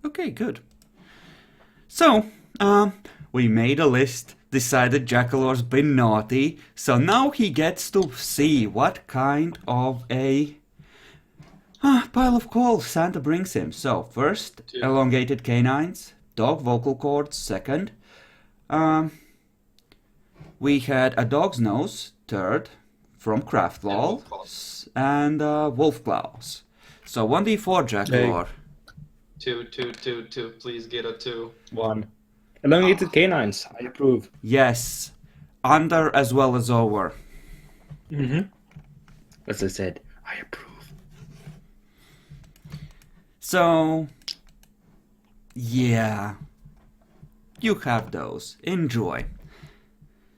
Okay, good. So, we made a list, decided Jackalor's been naughty, so now he gets to see what kind of a pile of coal Santa brings him. So, first, elongated canines, dog vocal cords, second. We had a dog's nose, third, from Craftwall, and wolf claws. So 1d4, Jackalor. 2, 2, 2, 2. Please get a 2. 1. Elongated canines. I approve. Yes, under as well as over. As I said, I approve. So, yeah, you have those. Enjoy.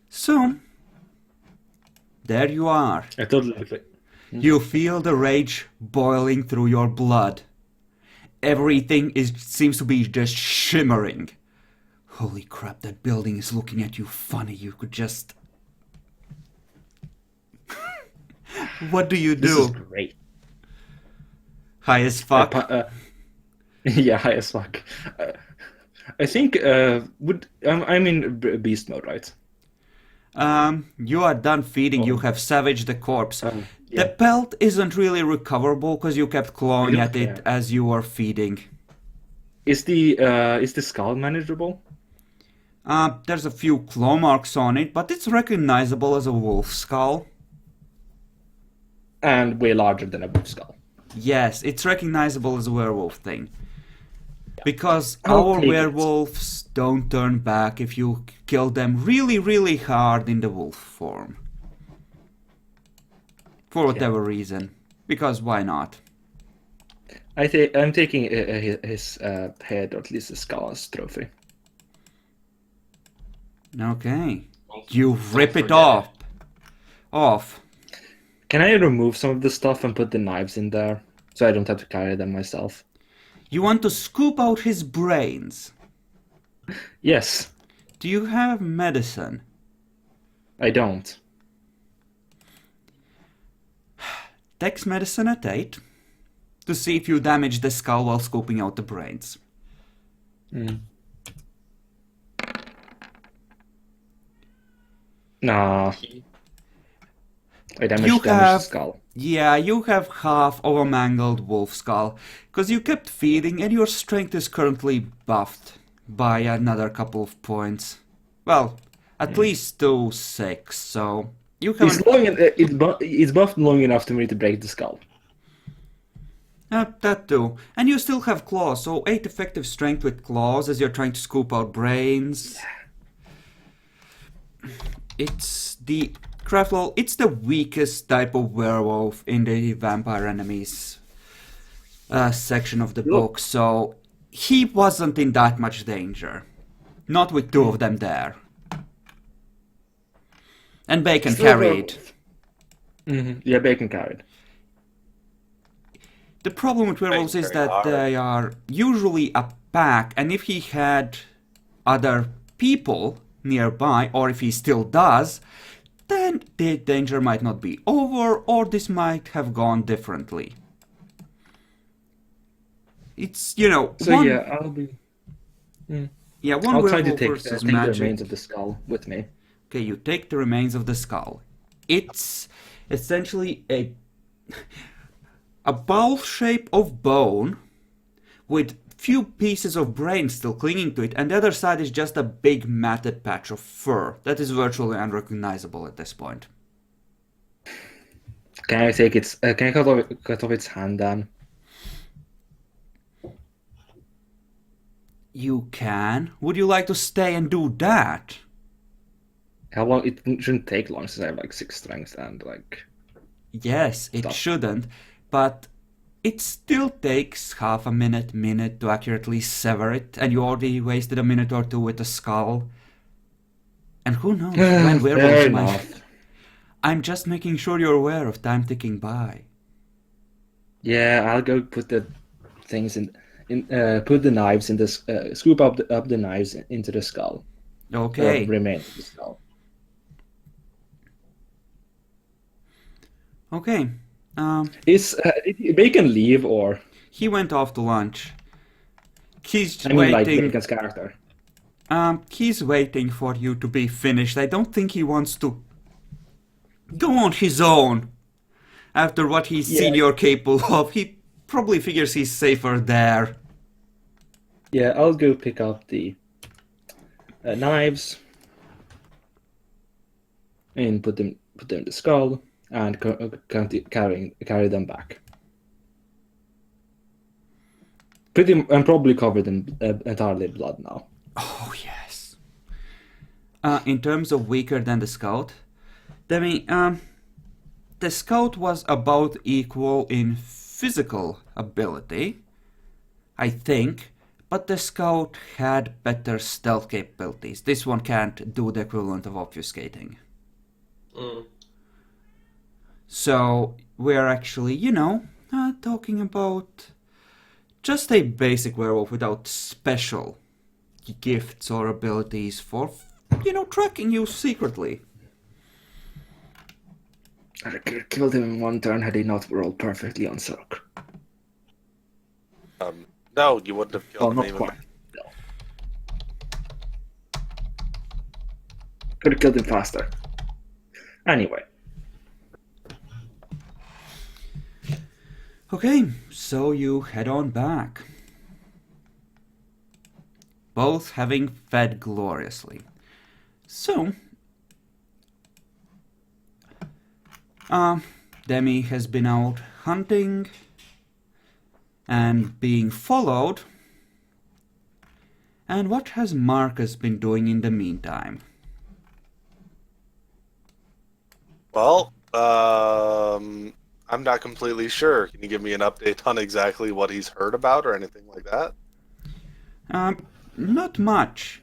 So, there you are. I totally agree. You feel the rage boiling through your blood. Everything seems to be just shimmering. Holy crap, that building is looking at you funny. You could just... What do you do? This is great. High as fuck? Yeah, high as fuck. I think, I'm in beast mode, right? You are done feeding. You have savaged the corpse. Yeah. The pelt isn't really recoverable because you kept clawing at it care. as you were feeding. Is the skull manageable? There's a few claw marks on it, but it's recognizable as a wolf skull. And way larger than a wolf skull. Yes, it's recognizable as a werewolf thing. Because I'll our take it. werewolves don't turn back if you kill them really, really hard in the wolf form. For whatever reason. Because why not? I'm taking his head, or at least his skull, as trophy. Okay. Don't- You don't rip it forget off. Can I remove some of the stuff and put the knives in there, so I don't have to carry them myself? You want to scoop out his brains. Yes, Do you have medicine? I don't. Dex medicine at 8. To see if you damage the skull while scooping out the brains. Nah. I You damaged have- the skull. Yeah, you have half of a mangled wolf skull, because you kept feeding and your strength is currently buffed by another couple of points. Well, at least to 6, so you It's haven't... it's buffed long enough for me to break the skull. That too. And you still have claws, so 8 effective strength with claws as you're trying to scoop out brains. It's the... Craftwell, it's the weakest type of werewolf in the vampire enemies section of the book, so he wasn't in that much danger. Not with 2 of them there. And Bacon Still carried. Yeah, Bacon carried. The problem with werewolves is very that hard. they are usually a pack, and if he had other people nearby, or if he still does, then the danger might not be over, or this might have gone differently. It's, you know, So one, yeah, I'll be. yeah, one I'll try to werewolf take versus the magic. remains of the skull with me. Okay, you take the remains of the skull. It's essentially a bowl shape of bone with few pieces of brain still clinging to it, and the other side is just a big matted patch of fur that is virtually unrecognizable at this point. Can I take its? Can I cut off its hand then? You can. Would you like to stay and do that? How long? It shouldn't take long since I have like 6 strength and like. Yes, it Stop. shouldn't, but it still takes half a minute to accurately sever it, and you already wasted a minute or 2 with the skull. And who knows when Fair werewolves might... enough. I'm just making sure you're aware of time ticking by. Yeah, I'll go put the things put the knives in this. Scoop up the knives into the skull. Okay. Remains of the skull. Okay. Did Bacon leave or? He went off to lunch. He's I mean, like waiting. Bacon's character. He's waiting for you to be finished. I don't think he wants to go on his own. After what he's seen you're capable of, he probably figures he's safer there. Yeah, I'll go pick up the knives and put them in the skull and carry them back. I'm probably covered in entirely blood now. Oh, yes. In terms of weaker than the scout, Demi, the scout was about equal in physical ability, I think, but the scout had better stealth capabilities. This one can't do the equivalent of obfuscating. So we're actually, talking about just a basic werewolf without special gifts or abilities for, tracking you secretly. I could have killed him in one turn had he not rolled perfectly on Silk. No, you wouldn't have killed him Not even. quite. No. Could have killed him faster. Anyway. Okay, so you head on back. Both having fed gloriously. So, Demi has been out hunting and being followed. And what has Marcus been doing in the meantime? Well, I'm not completely sure. Can you give me an update on exactly what he's heard about or anything like that? Not much.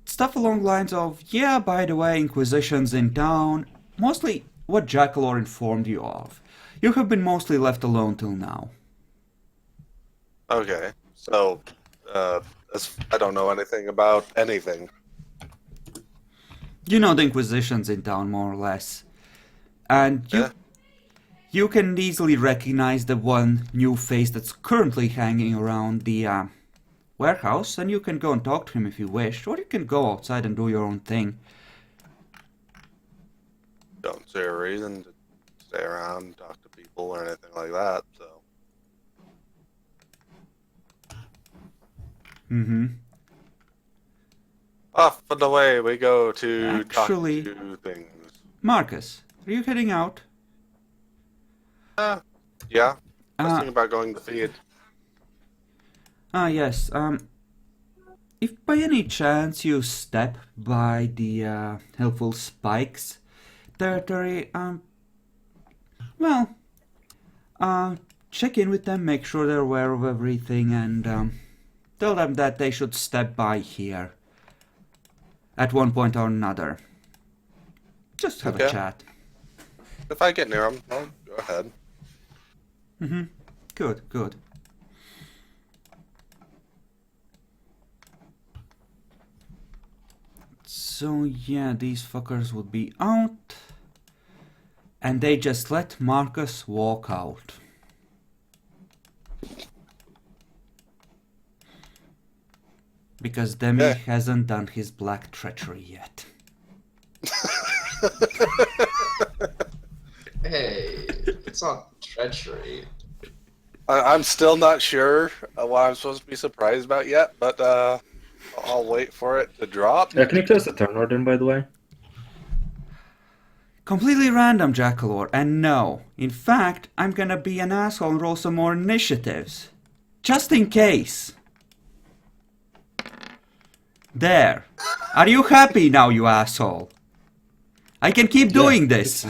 Stuff along the lines of, yeah, by the way, Inquisition's in town. Mostly what Jackalor informed you of. You have been mostly left alone till now. Okay, so, I don't know anything about anything. You know the Inquisition's in town, more or less. And you can easily recognize the one new face that's currently hanging around the warehouse, and you can go and talk to him if you wish, or you can go outside and do your own thing. Don't see a reason to stay around, talk to people, or anything like that, so. Off and away we go to Actually, talk to things. Marcus, are you heading out? Yeah. I was thinking about going to feed. Yes. If by any chance you step by the helpful Spikes territory, check in with them, make sure they're aware of everything, and tell them that they should step by here at one point or another. Just have a chat. If I get near them, I'll go ahead. Good, good. So yeah, these fuckers would be out. And they just let Marcus walk out. Because Demi hasn't done his black treachery yet. Hey, it's not treachery. I'm still not sure what I'm supposed to be surprised about yet, but I'll wait for it to drop. Can you close the turn order, by the way? Completely random, Jackalor, and no. In fact, I'm gonna be an asshole and roll some more initiatives. Just in case. There. Are you happy now, you asshole? I can keep doing this.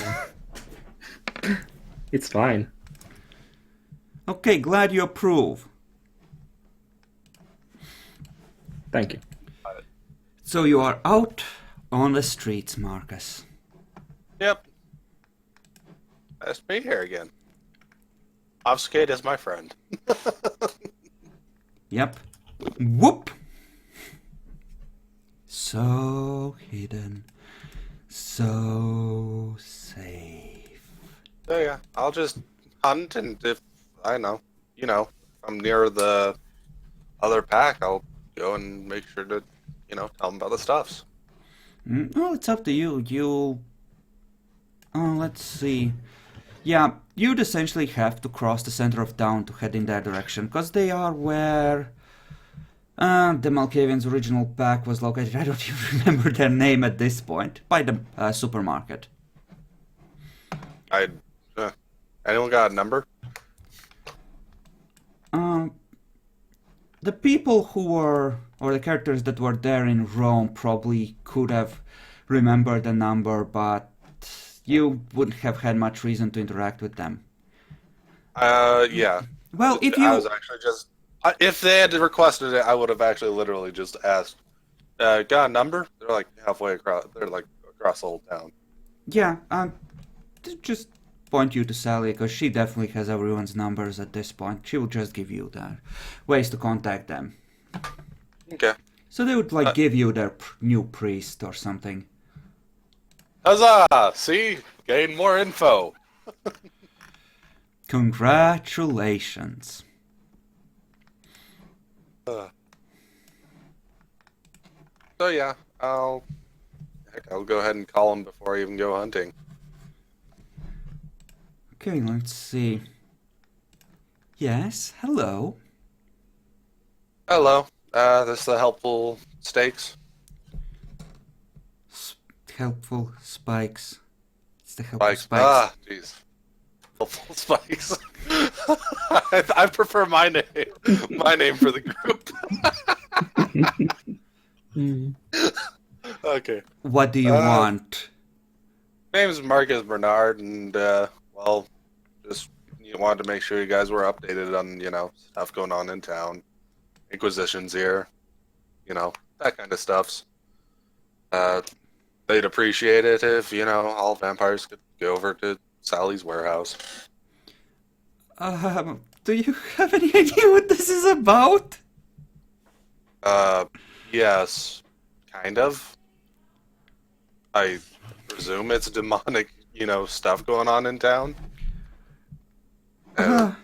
It's fine. Okay, glad you approve. Thank you. So you are out on the streets, Marcus. Yep. Nice to be here again. Obfuscate is my friend. Yep. Whoop! So hidden. So safe. So yeah, I'll just hunt, and if, I know, if I'm near the other pack, I'll go and make sure to, tell them about the stuffs. Well, it's up to you. Let's see. Yeah, you'd essentially have to cross the center of town to head in that direction, because they are where the Malkavian's original pack was located. I don't even remember their name at this point. By the supermarket. Anyone got a number? The people who were, or the characters that were there in Rome probably could have remembered the number, but you wouldn't have had much reason to interact with them. Yeah. Well, if I you... was actually just... if they had requested it, I would have actually literally just asked, got a number? They're like halfway across, they're like across the whole town. Yeah, just point you to Sally, because she definitely has everyone's numbers at this point. She will just give you the ways to contact them. Okay. So they would, give you their new priest or something. Huzzah! See? Gain more info. Congratulations. So yeah, I'll go ahead and call him before I even go hunting. Okay, let's see. Yes, hello. Hello. This is the helpful steaks. Helpful spikes. It's the helpful Spikes. spikes. Ah, jeez. Helpful spikes. I prefer my name. My name for the group. Okay. What do you want? Name's Marcus Bernard, and just wanted to make sure you guys were updated on stuff going on in town, Inquisition's here, that kind of stuffs. They'd appreciate it if all vampires could go over to Sally's warehouse. Do you have any idea what this is about? Yes, kind of. I presume it's demonic, stuff going on in town. And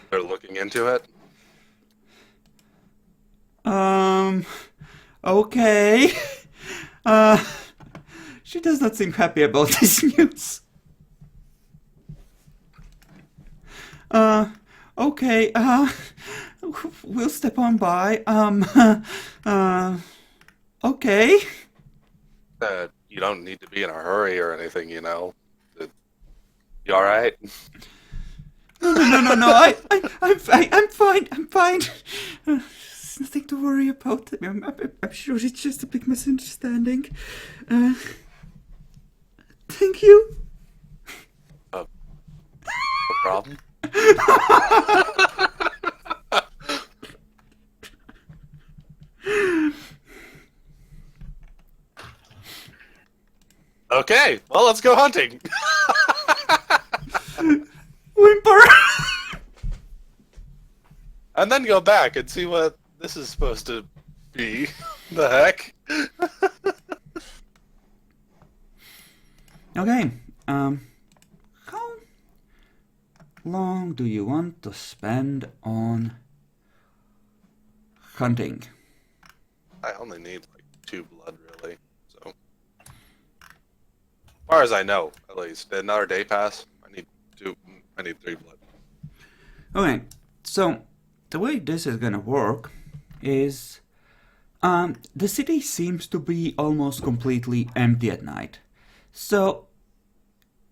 they're looking into it. Okay. She does not seem happy about this news. Okay, we'll step on by. Okay. You don't need to be in a hurry or anything, You alright? No. I'm fine. I'm fine. There's nothing to worry about. I'm sure it's just a big misunderstanding. Thank you. No problem. Okay, well, let's go hunting. Whimper. And then go back and see what this is supposed to be. The heck? Okay. How long do you want to spend on hunting? I only need like 2 blood, really. So, as far as I know, at least. Did another day pass? I need 3 blood. Okay, so the way this is gonna work is the city seems to be almost completely empty at night. So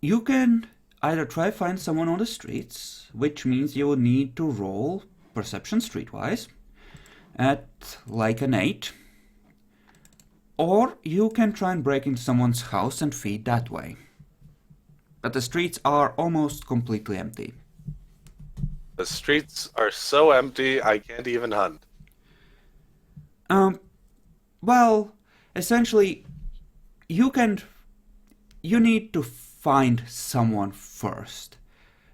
you can either try find someone on the streets, which means you will need to roll perception streetwise at like an 8. Or you can try and break into someone's house and feed that way. But the streets are almost completely empty. The streets are so empty, I can't even hunt. Well, essentially, you need to find someone first.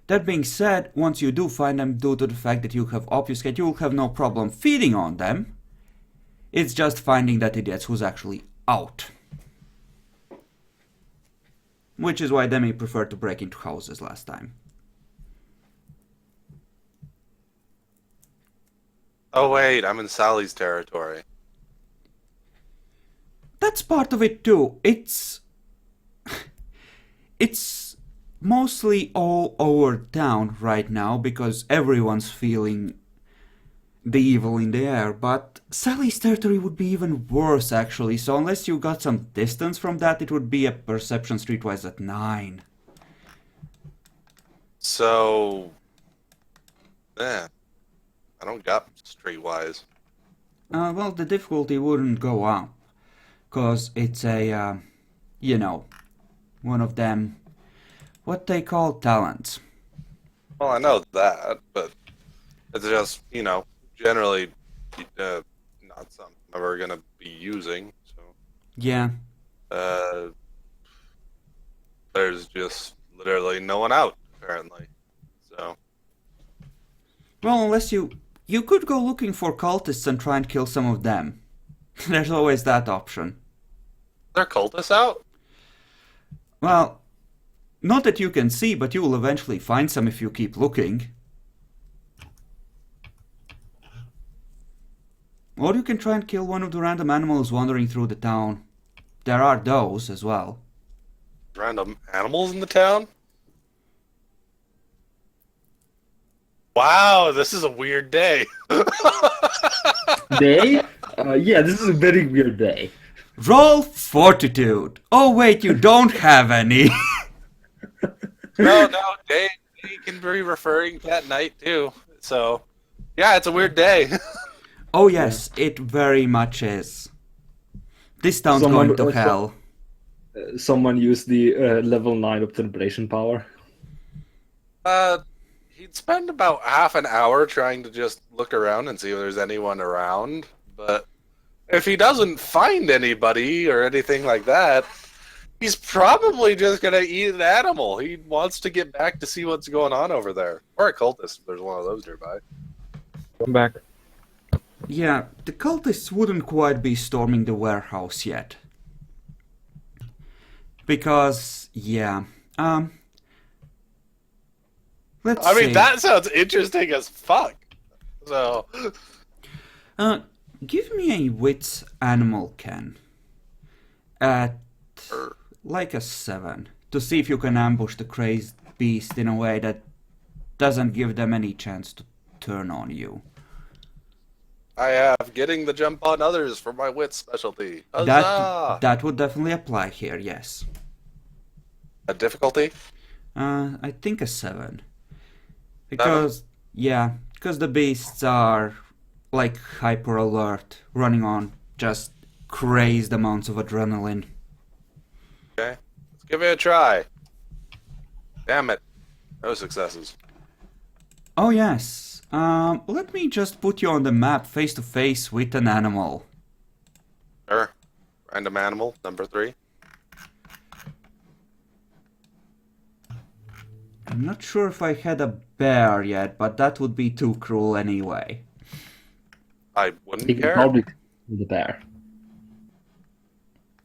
That being said, once you do find them, due to the fact that you have obfuscate, you will have no problem feeding on them. It's just finding that idiot who's actually out. Which is why Demi preferred to break into houses last time. Oh wait, I'm in Sally's territory. That's part of it too. It's mostly all over town right now because everyone's feeling the evil in the air, but Sally's territory would be even worse actually, so unless you got some distance from that, it would be a perception streetwise at 9. So, I don't got streetwise. Well, the difficulty wouldn't go up, cause it's a, you know, one of them, what they call talents. Well, I know that, but it's just, generally not something I'm ever gonna be using. So, Yeah. There's just literally no one out apparently. So, Well, unless you could go looking for cultists and try and kill some of them. There's always that option. are there cultists out? Well, not that you can see, but you will eventually find some if you keep looking. Or you can try and kill one of the random animals wandering through the town. There are those as well. Random animals in the town? Wow, this is a weird day. Day? Yeah, this is a very weird day. Roll fortitude! Oh wait, you don't have any! No, day can be referring to at night too. So, yeah, it's a weird day. Oh yes, it very much is. This town's going to hell. Someone used the level 9 observation power. He'd spend about half an hour trying to just look around and see if there's anyone around, but if he doesn't find anybody or anything like that, he's probably just gonna eat an animal. He wants to get back to see what's going on over there. Or a cultist, if there's one of those nearby. Come back. Yeah, the cultists wouldn't quite be storming the warehouse yet. Because, yeah, let's I mean, see. that sounds interesting as fuck. So, Give me a wits animal can. At like a 7. To see if you can ambush the crazed beast in a way that doesn't give them any chance to turn on you. I have getting the jump on others for my wit specialty. Huzzah! That would definitely apply here, yes. A difficulty? I think a 7. Because, yeah, because the beasts are like hyper alert, running on just crazed amounts of adrenaline. Okay, let's give it a try. Damn it. No successes. Oh yes, let me just put you on the map face to face with an animal. Sure. Random animal, number 3. I'm not sure if I had a bear yet, but that would be too cruel anyway. I wouldn't He can care. probably kill the bear.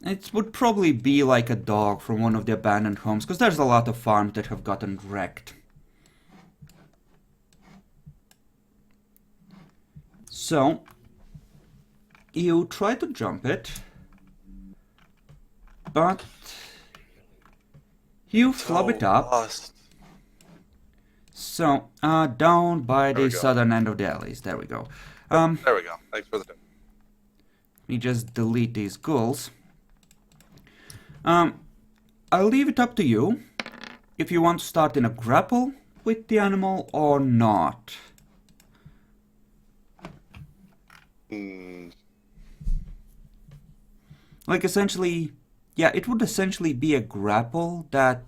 It would probably be like a dog from one of the abandoned homes, because there's a lot of farms that have gotten wrecked. So, you try to jump it, but you flub it up. Lost. So, down by There we the go. southern end of the alleys. There we go. There we go. Thanks for the tip. Let me just delete these ghouls. I'll leave it up to you if you want to start in a grapple with the animal or not. Hmm. Like essentially, yeah, it would essentially be a grapple that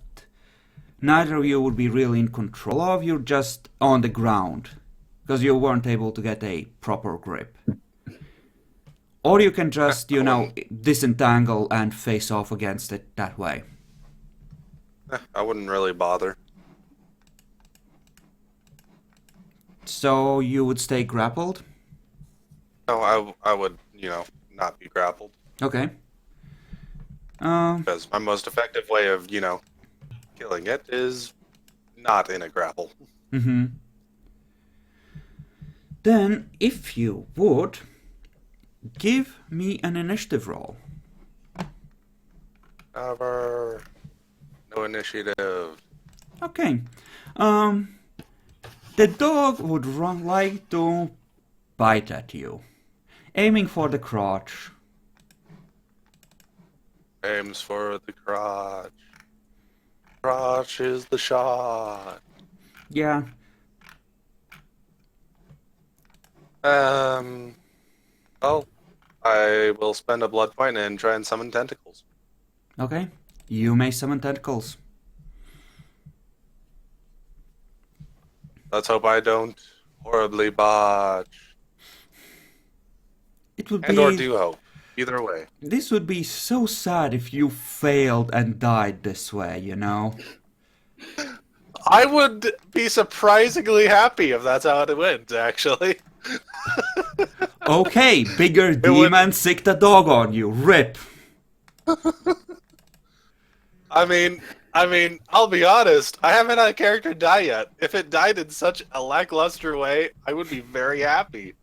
neither of you would be really in control of. You're just on the ground because you weren't able to get a proper grip. Or you can just, you know, disentangle and face off against it that way. I wouldn't really bother. So you would stay grappled? No, I would, not be grappled. Okay. Because my most effective way of, killing it is not in a grapple. Mm-hmm. Then, if you would, give me an initiative roll. Cover. No initiative. Okay. The dog would like to bite at you, aiming for the crotch. Aims for the crotch. Crotch is the shot. Yeah. Well, I will spend a blood point and try and summon tentacles. Okay. You may summon tentacles. Let's hope I don't horribly botch. It would And be... or do hope. Either way. This would be so sad if you failed and died this way, you know? I would be surprisingly happy if that's how it went, actually. Okay, bigger demon sick the dog on you. Rip. I mean, I'll be honest, I haven't had a character die yet. If it died in such a lackluster way, I would be very happy.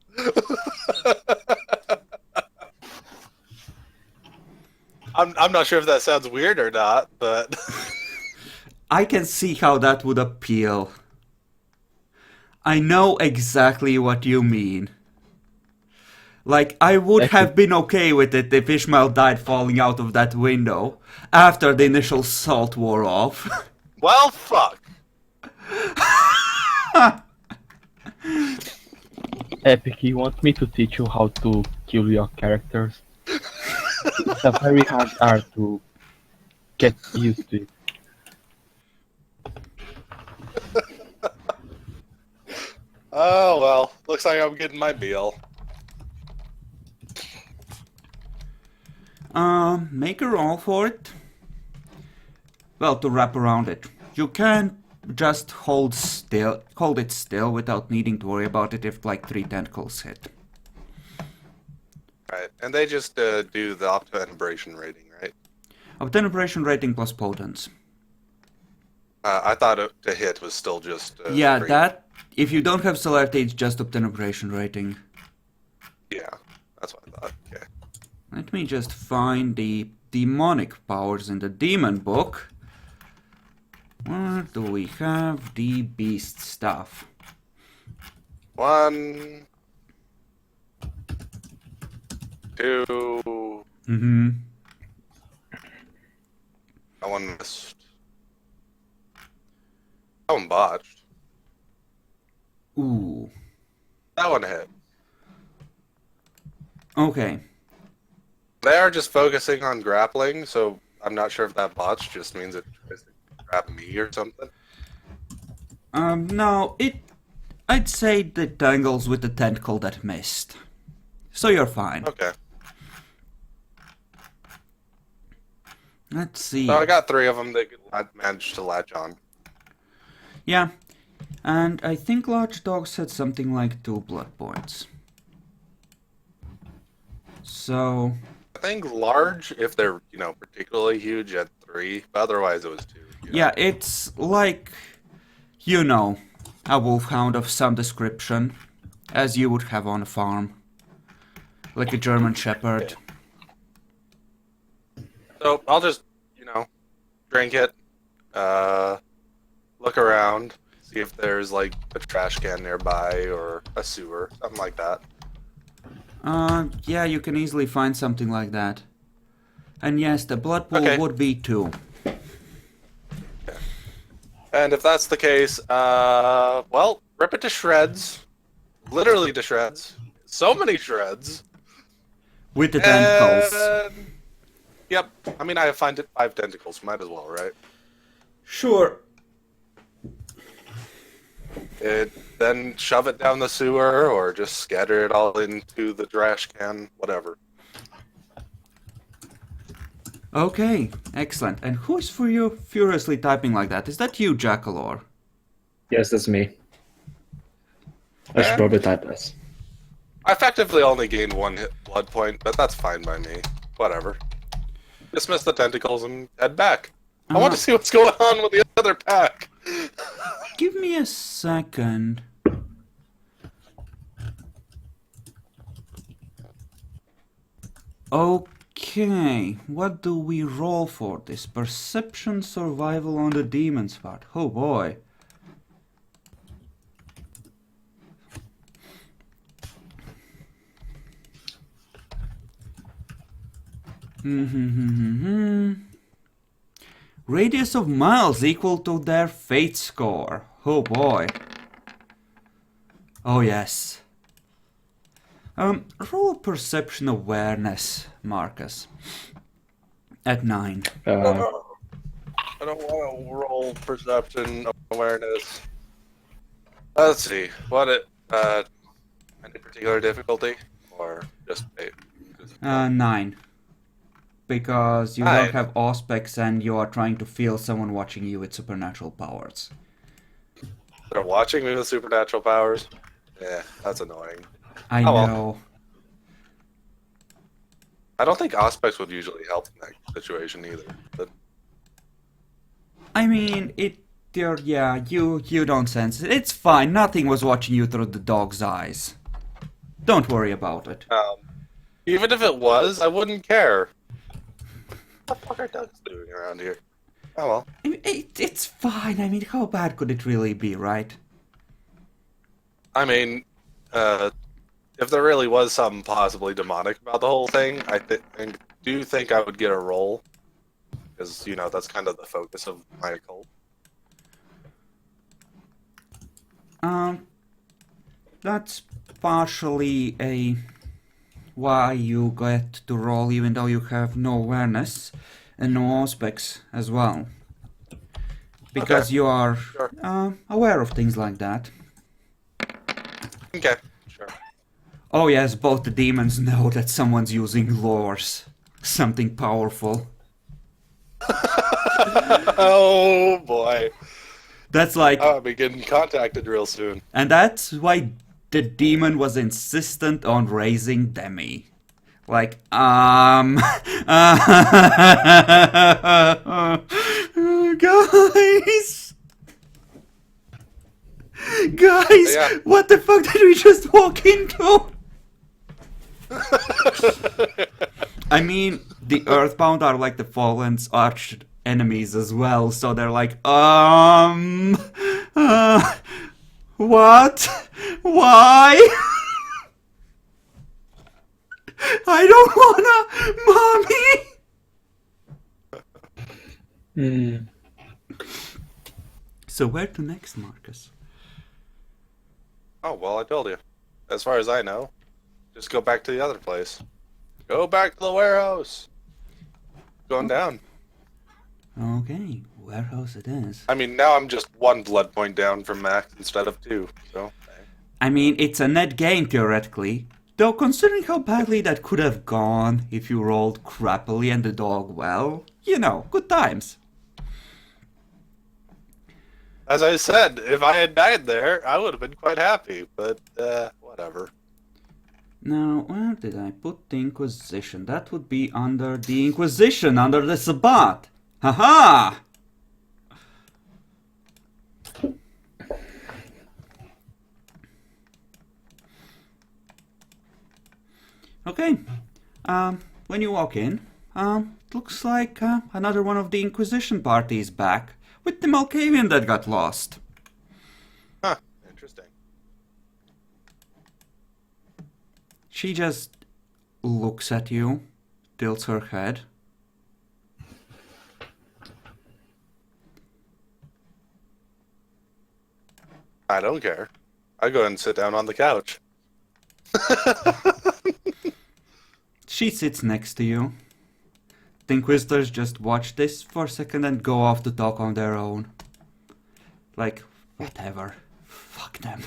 I'm not sure if that sounds weird or not, but I can see how that would appeal. I know exactly what you mean. Like, I would have been okay with it if Ishmael died falling out of that window after the initial salt wore off. well, fuck. Epic, you want me to teach you how to kill your characters? It's a very hard art to get used to. Oh well, looks like I'm getting my meal. Make a roll for it. Well, to wrap around it. You can just hold it still without needing to worry about it if like 3 tentacles hit. Right, and they just do the optimization rating, right? Obtenebration rating plus potence. I thought to hit was still just... Yeah, straight. that... If you don't have celerity, it's just obtenebration rating. Yeah, that's what I thought. Okay. Let me just find the demonic powers in the demon book. Where do we have the beast stuff? 1, 2... Mm-hmm. That one missed. That one botched. Ooh. That one hit. Okay. They are just focusing on grappling, so I'm not sure if that botch just means it tries to grab me or something. No, I'd say the tangles with the tentacle that missed. So you're fine. Okay. Let's see. So I got 3 of them that managed to latch on. Yeah. And I think large dogs had something like 2 blood points. So... I think large, if they're, particularly huge, at 3, but otherwise it was 2. Yeah, it's like, a wolfhound of some description, as you would have on a farm. Like a German shepherd. So I'll just, drink it, look around, see if there's like a trash can nearby or a sewer, something like that. Yeah, you can easily find something like that. And yes, the blood pool Okay. would be 2. And if that's the case, well, rip it to shreds. Literally to shreds. So many shreds. With the tentacles. And... Yep. I mean, I have 5 tentacles. Might as well, right? Sure. Then shove it down the sewer or just scatter it all into the trash can, whatever. Okay, excellent. And who's for you furiously typing like that? Is that you, Jackalor? Yes, that's me. I should probably type this. I effectively only gained 1 hit blood point, but that's fine by me. Whatever. Dismiss the tentacles and head back. I want to see what's going on with the other pack. Give me a second. Okay, what do we roll for this? Perception, survival on the demon's part. Oh boy. Radius of miles equal to their fate score. Oh boy. Oh yes. Roll perception awareness, Marcus. At 9. I don't want to roll perception awareness. Let's see. What it? Any particular difficulty, or just 8? 9. Because you 9. don't have aspects and you are trying to feel someone watching you with supernatural powers. They're watching me with supernatural powers. Yeah, that's annoying. I Oh, well. know. I don't think aspects would usually help in that situation either. But I mean, you don't sense it. It's fine. Nothing was watching you through the dog's eyes. Don't worry about it. even if it was, I wouldn't care. What the fuck are dogs doing around here? Oh well. It's fine. I mean, how bad could it really be, right? I mean, if there really was something possibly demonic about the whole thing, I do think I would get a roll. Because, that's kind of the focus of my cult. That's partially why you get to roll even though you have no awareness and no aspects as well. Because you are Sure. aware of things like that. Okay, sure. Oh yes, both the demons know that someone's using lures. Something powerful. Oh boy. That's like... I'll be getting contacted real soon. And that's why the demon was insistent on raising Demi. Like, guys! Guys! Yeah. What the fuck did we just walk into? I mean, the Earthbound are like the Fallen's arch enemies as well, so they're like, what? Why? I don't wanna, mommy! So where to next, Marcus? Oh, well, I told you. As far as I know, just go back to the other place. Go back to the warehouse. Going down. Okay, warehouse it is. I mean, now I'm just 1 blood point down from max instead of 2, so... I mean, it's a net gain theoretically. Though considering how badly that could have gone if you rolled crappily and the dog well, good times. As I said, if I had died there, I would have been quite happy, but, whatever. Now, where did I put the Inquisition? That would be under the Inquisition, under the Sabbat. Haha! Okay. When you walk in, looks like another one of the Inquisition parties back with the Malkavian that got lost. Huh, interesting. She just looks at you, tilts her head. I don't care. I go and sit down on the couch. She sits next to you. The Inquisitors just watch this for a second and go off to talk on their own. Like, whatever. Fuck them.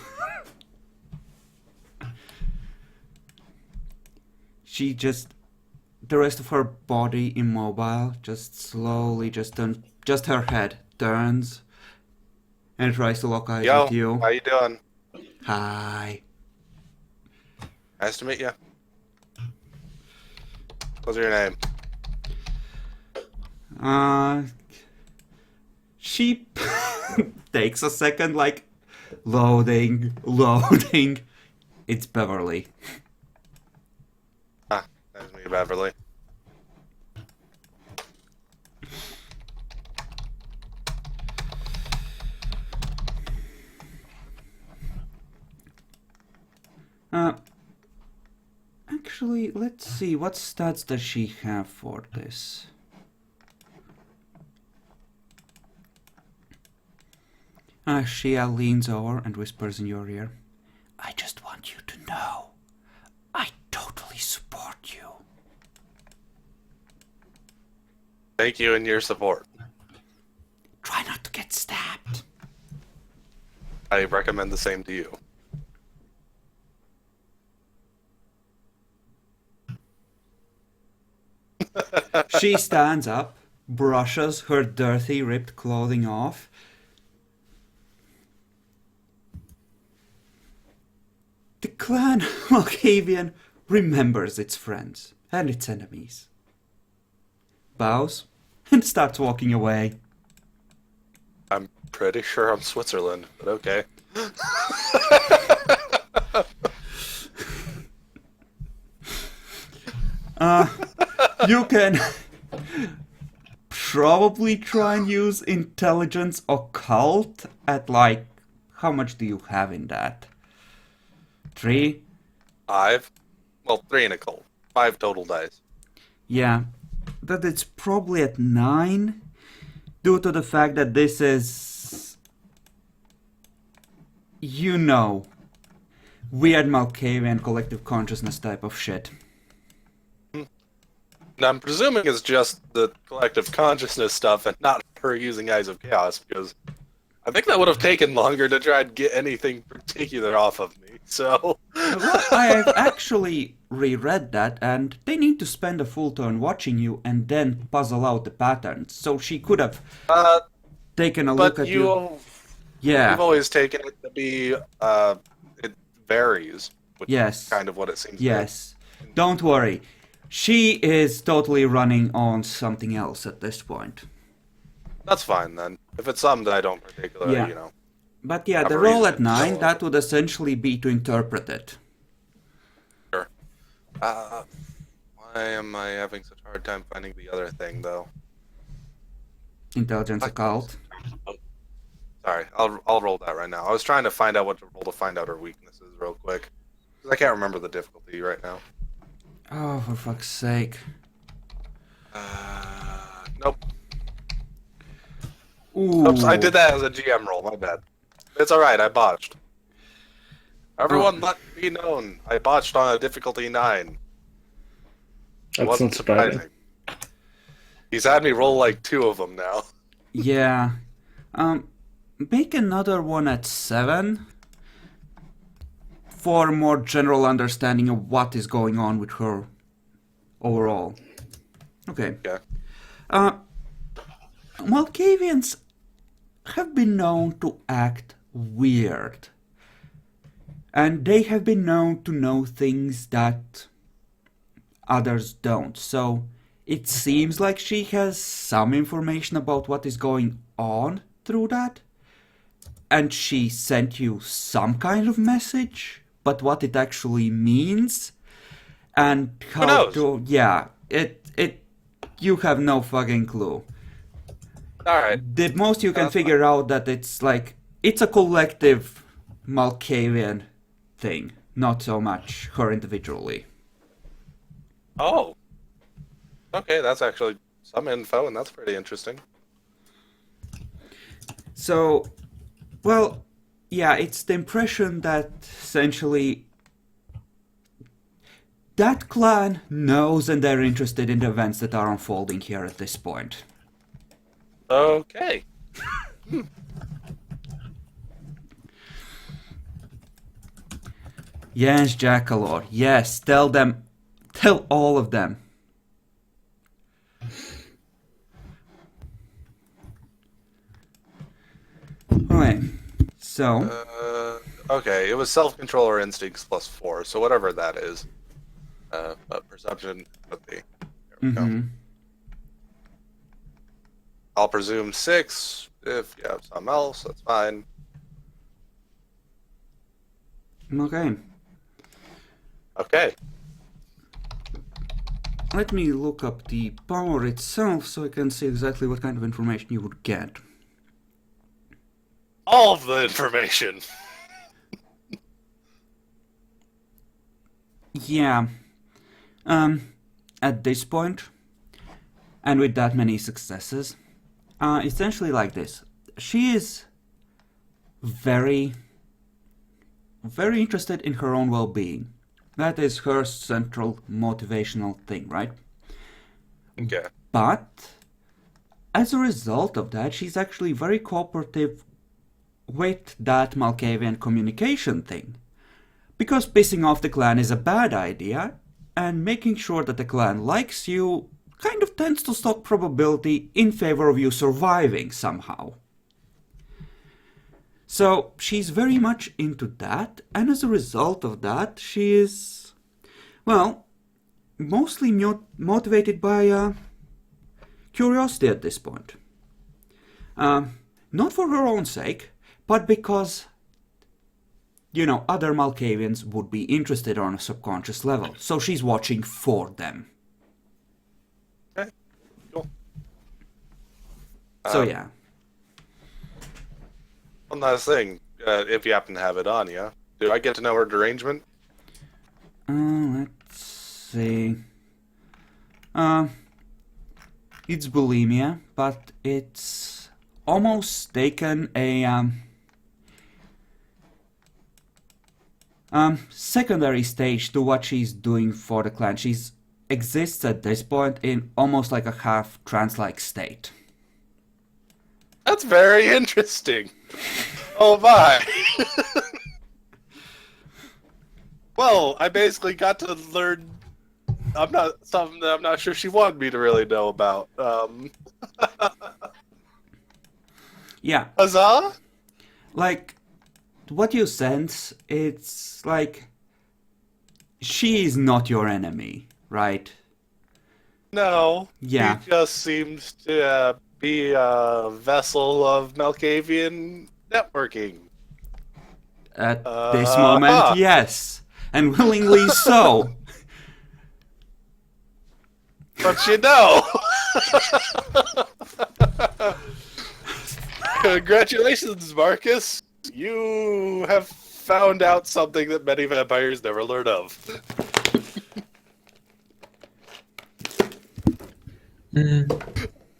She just... The rest of her body immobile, just slowly, just her head turns and tries to lock eyes Yo, with you. how you doing? Hi. Nice to meet you. What's your name? She takes a second, like, loading. It's Beverly. Ah, nice Excuse me, Beverly. Actually, let's see, what stats does she have for this? Shia leans over and whispers in your ear. I just want you to know, I totally support you. Thank you and your support. Try not to get stabbed. I recommend the same to you. She stands up, brushes her dirty, ripped clothing off. The clan Malkavian remembers its friends and its enemies. Bows and starts walking away. I'm pretty sure I'm Switzerland, but okay. You can probably try and use intelligence occult at like, how much do you have in that? 3? 5? Well, 3 in a cold. 5 total dice. Yeah, that it's probably at 9 due to the fact that this is, you know, weird Malkavian collective consciousness type of shit. And I'm presuming it's just the collective consciousness stuff and not her using Eyes of Chaos, because I think that would have taken longer to try and get anything particular off of me, so... I have actually reread that, and they need to spend a full turn watching you and then puzzle out the patterns. So she could have taken a look But at you. Yeah. you've always taken it to be, it varies, which Yes. is kind of what it seems Yes. Don't worry. She is totally running on something else at this point. That's fine, then. If it's something that I don't particularly, Yeah. you know... But yeah, Have the a roll reason at to 9, know. that would essentially be to interpret it. Sure. Why am I having such a hard time finding the other thing, though? Intelligence occult. Sorry, I'll roll that right now. I was trying to find out what to roll to find out her weaknesses real quick. Because I can't remember the difficulty right now. Oh, for fuck's sake. Nope. Ooh. Oops, I did that as a GM roll, my bad. It's alright, I botched. Everyone let me known. I botched on a difficulty 9. That's Wasn't not surprising. surprising. He's had me roll like 2 of them now. Yeah. Make another one at 7 for more general understanding of what is going on with her overall. Okay. Okay. Malkavians have been known to act weird. And they have been known to know things that others don't. So it seems like she has some information about what is going on through that. And she sent you some kind of message, but what it actually means and how knows? to, yeah, you have no fucking clue. Alright. The most you can That's figure out that it's like, it's a collective Malkavian thing, not so much her individually. Oh. Okay, that's actually some info, and that's pretty interesting. So, well, yeah, it's the impression that essentially that clan knows and they're interested in the events that are unfolding here at this point. Okay. Yes, Jackalor, yes, tell all of them. Alright, so, Okay, it was self-control or instincts plus 4, so whatever that is. But perception would be. There we go. I'll presume 6. If you have something else, that's fine. okay. Okay. let me look up the power itself so I can see exactly what kind of information you would get. All of the information. Yeah. At this point, and with that many successes, essentially like this. She is very, very interested in her own well-being. That is her central motivational thing, right? Okay. But as a result of that, she's actually very cooperative with that Malkavian communication thing. Because pissing off the clan is a bad idea, and making sure that the clan likes you kind of tends to stock probability in favor of you surviving somehow. So she's very much into that, and as a result of that, she is, well, mostly motivated by curiosity at this point. Not for her own sake, but because, you know, other Malkavians would be interested on a subconscious level. So she's watching for them. Okay. Cool. So yeah. One last thing, if you happen to have it on you, do I get to know her derangement? Let's see. It's bulimia, but it's almost taken a secondary stage to what she's doing for the clan. She's exists at this point in almost like a half trance-like state. That's very interesting. Oh my. Well, I basically got to learn. I'm not something that I'm not sure she wanted me to really know about. Yeah, Huzzah! like what you sense, it's like she is not your enemy, right? No. Yeah. He just seems to be a vessel of Malkavian networking. At this moment, yes, and willingly so. But you know. Congratulations, Marcus. You have found out something that many vampires never learn of.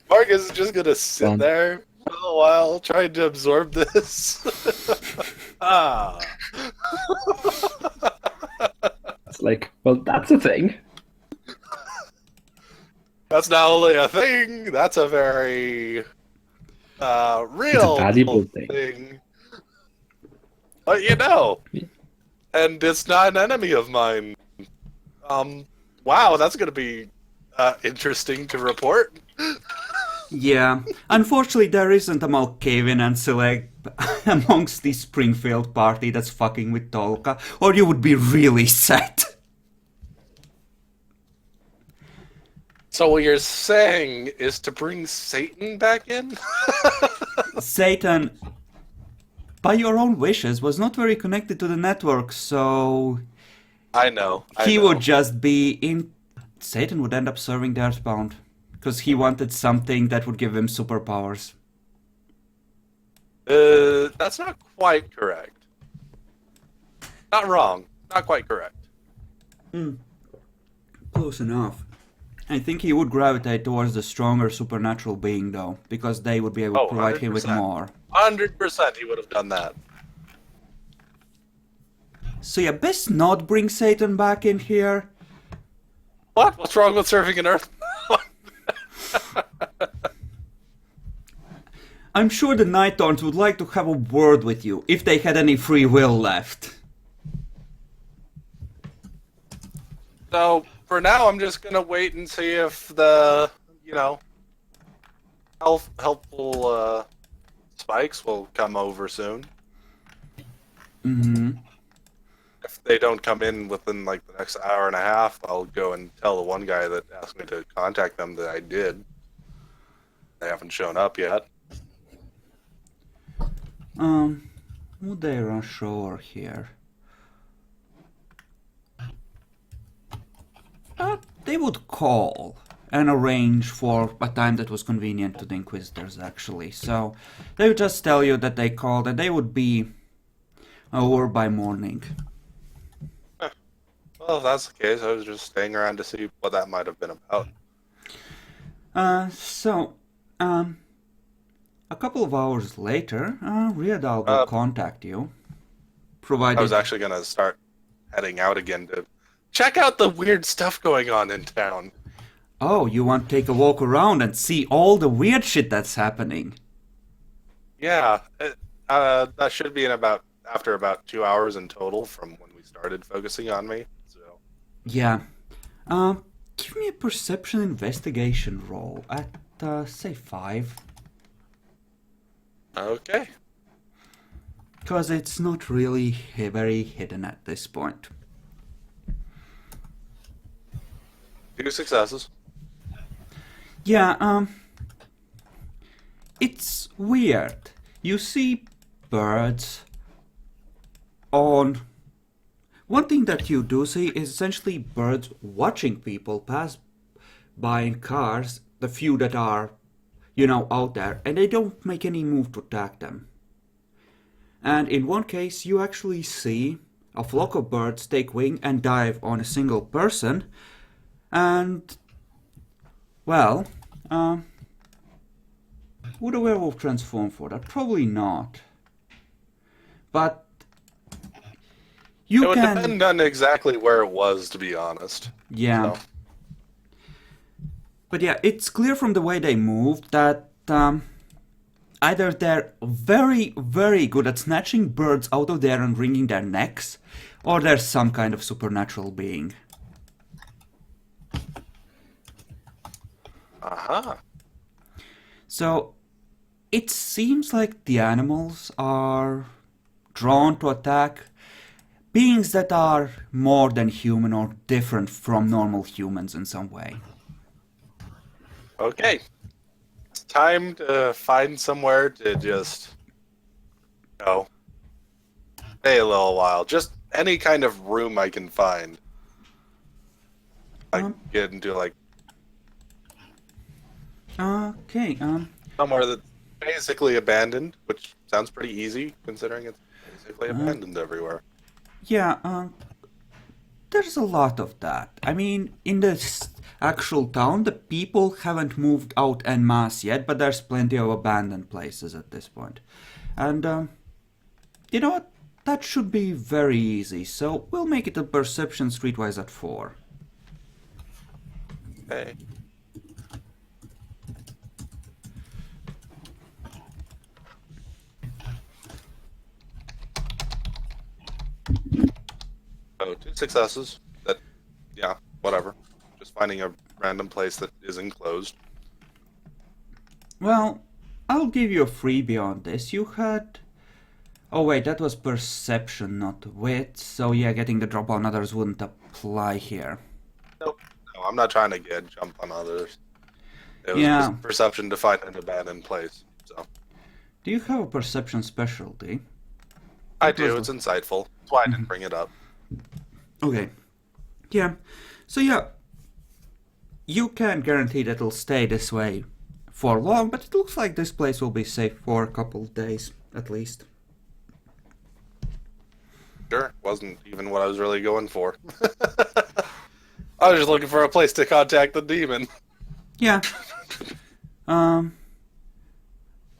Marcus is just gonna sit there for a while trying to absorb this. Ah. It's like, well, that's a thing. That's not only a thing, that's a very real valuable thing. But you know, and it's not an enemy of mine. Wow, that's gonna be interesting to report. Yeah, unfortunately there isn't a Malkavian and Select amongst the Springfield party that's fucking with Toluca, or you would be really sad. So what you're saying is to bring Satan back in? Satan, by your own wishes, was not very connected to the network, so I know. he would just be in... Satan would end up serving the Earthbound, because he wanted something that would give him superpowers. That's not quite correct. Not wrong. Not quite correct. Close enough. I think he would gravitate towards the stronger supernatural being, though, because they would be able to provide him with 100%. more. 100% he would have done that. So yeah, best not bring Satan back in here. What? What's wrong with serving an Earth? I'm sure the Night Thorns would like to have a word with you, if they had any free will left. So, for now, I'm just gonna wait and see if the, you know, helpful spikes will come over soon. Mm-hmm. If they don't come in within, like, the next hour and a half, I'll go and tell the one guy that asked me to contact them that I did. They haven't shown up yet. Would they rush over here? they would call and arrange for a time that was convenient to the Inquisitors, actually. So they would just tell you that they called and they would be over by morning. Well, if that's the case, I was just staying around to see what that might have been about. A couple of hours later, Riadal will contact you, provided... I was actually going to start heading out again to check out the weird stuff going on in town. Oh, you want to take a walk around and see all the weird shit that's happening? Yeah, that should be after about 2 hours in total from when we started focusing on me. So Yeah. Give me a perception investigation roll at, say, 5. Okay. Because it's not really very hidden at this point. 2 successes. Yeah, it's weird. You see birds on... One thing that you do see is essentially birds watching people pass by in cars, the few that are, out there, and they don't make any move to attack them. And in one case, you actually see a flock of birds take wing and dive on a single person, and... Well, would a werewolf transform for that? Probably not. But It would depend on exactly where it was, to be honest. Yeah. So. But yeah, it's clear from the way they move that either they're very, very good at snatching birds out of there and wringing their necks, or they're some kind of supernatural being. Uh-huh. So, it seems like the animals are drawn to attack beings that are more than human or different from normal humans in some way. Okay. It's time to find somewhere to just, stay a little while. Just any kind of room I can find. I get into, Okay, somewhere that's basically abandoned, which sounds pretty easy, considering it's basically abandoned everywhere. yeah, there's a lot of that. I mean, in this actual town, the people haven't moved out en masse yet, but there's plenty of abandoned places at this point. And, you know what? That should be very easy, so we'll make it a perception streetwise at 4. Okay. So 2 successes. Whatever. Just finding a random place that is enclosed. Well, I'll give you a freebie on this. You had... Oh wait, that was perception, not wit. So yeah, getting the drop on others wouldn't apply here. Nope. No, I'm not trying to jump on others. It was Yeah. just perception to find an abandoned place. So Do you have a perception specialty? I do. It's insightful. That's why I didn't bring it up. Okay. Yeah. So yeah, you can't guarantee that it'll stay this way for long, but it looks like this place will be safe for a couple of days, at least. Sure. Wasn't even what I was really going for. I was just looking for a place to contact the demon. Yeah.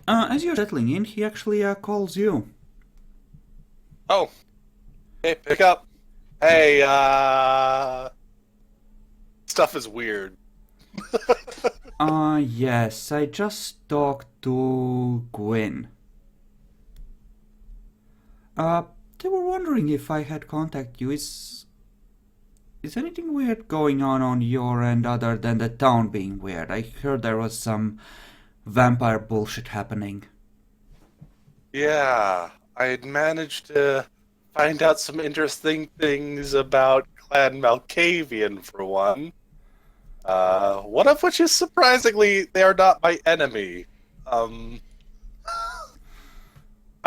As you're settling in, he actually calls you. Oh. Hey, pick up. Hey, stuff is weird. Yes, I just talked to Gwyn. They were wondering if I had contacted you. Is anything weird going on your end other than the town being weird? I heard there was some vampire bullshit happening. Yeah, I had managed to find out some interesting things about Clan Malkavian, for one. One of which is surprisingly, they are not my enemy. I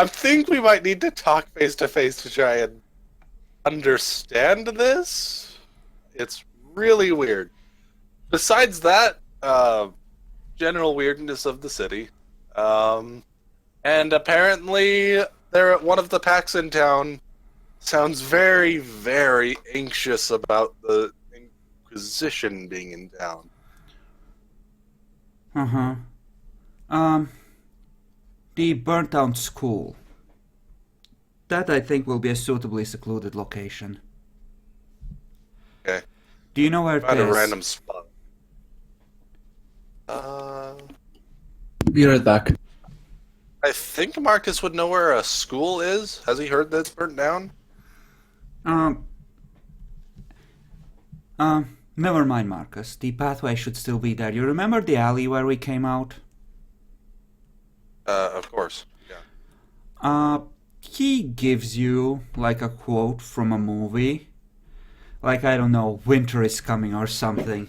think we might need to talk face to face to try and understand this. It's really weird. besides that, general weirdness of the city. And apparently, one of the packs in town sounds very, very anxious about the Inquisition being in town. The burnt down school. That I think will be a suitably secluded location. Okay. Do you know where it Find a is? random spot. Be right back. I think Marcus would know where a school is. Has he heard that it's burnt down? Never mind, Marcus. The pathway should still be there. You remember the alley where we came out? Of course. Yeah. He gives you, like, a quote from a movie. Like, I don't know, winter is coming or something.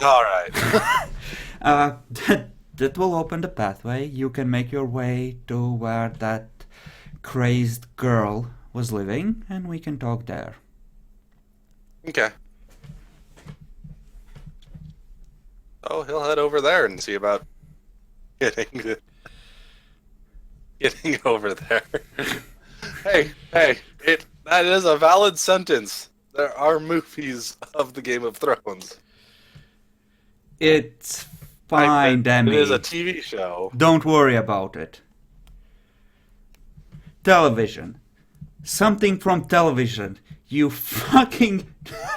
Alright. That will open the pathway. You can make your way to where that crazed girl was living, and we can talk there. Okay. Oh, he'll head over there and see about getting over there. hey, that is a valid sentence. There are movies of the Game of Thrones. It's fine, Demi. It is a TV show. Don't worry about it. Television. Something from television. You fucking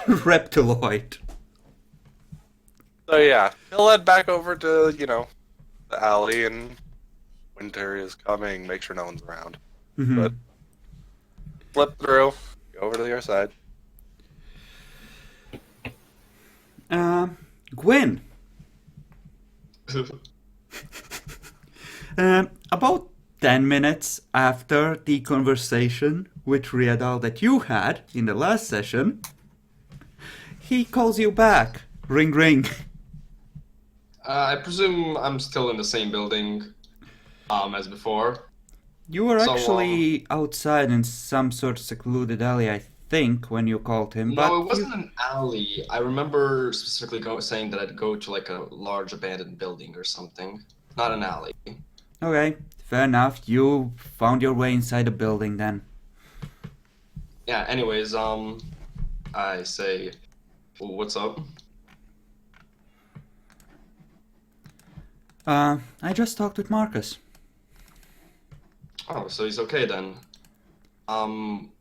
reptiloid. So yeah, he'll head back over to, the alley, and winter is coming. Make sure no one's around. Mhm. But flip through, go over to the other side. Gwen. About 10 minutes after the conversation with Riadal that you had in the last session, he calls you back. Ring, ring. I presume I'm still in the same building as before. You were So, actually outside in some sort of secluded alley, I think, when you called him. But No, it wasn't an alley. I remember specifically saying that I'd go to like a large abandoned building or something. Not an alley. Okay, fair enough. You found your way inside the building then. Yeah, anyways, I say, well, what's up? I just talked with Marcus. Oh, so he's okay then.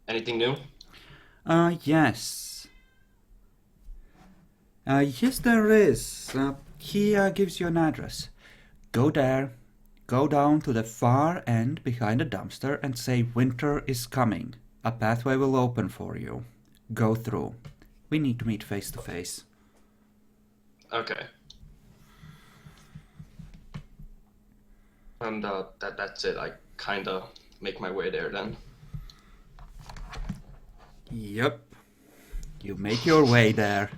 Anything new? Yes. Yes, there is. He gives you an address. Go there, go down to the far end behind the dumpster and say winter is coming. A pathway will open for you. Go through. We need to meet face to face. Okay. And that's it. I kinda make my way there then. Yep. You make your way there.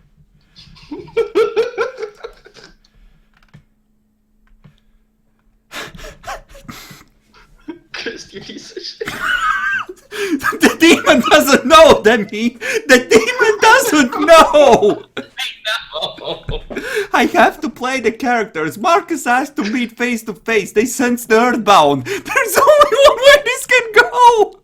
Chris, you piece of shit. The demon doesn't know, Demi! The demon doesn't know! I have to play the characters. Marcus has to meet face to face. They sense the earthbound. There's only one way this can go!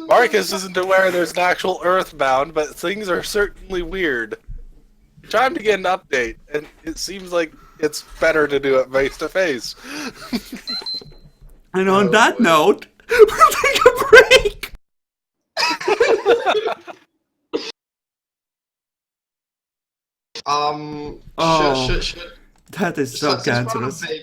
Marcus isn't aware there's an actual Earthbound, but things are certainly weird. Trying to get an update, and it seems like it's better to do it face to face. And on that note, we'll take a break! Oh. Shit. That is so Since we're on a cancerous. vague-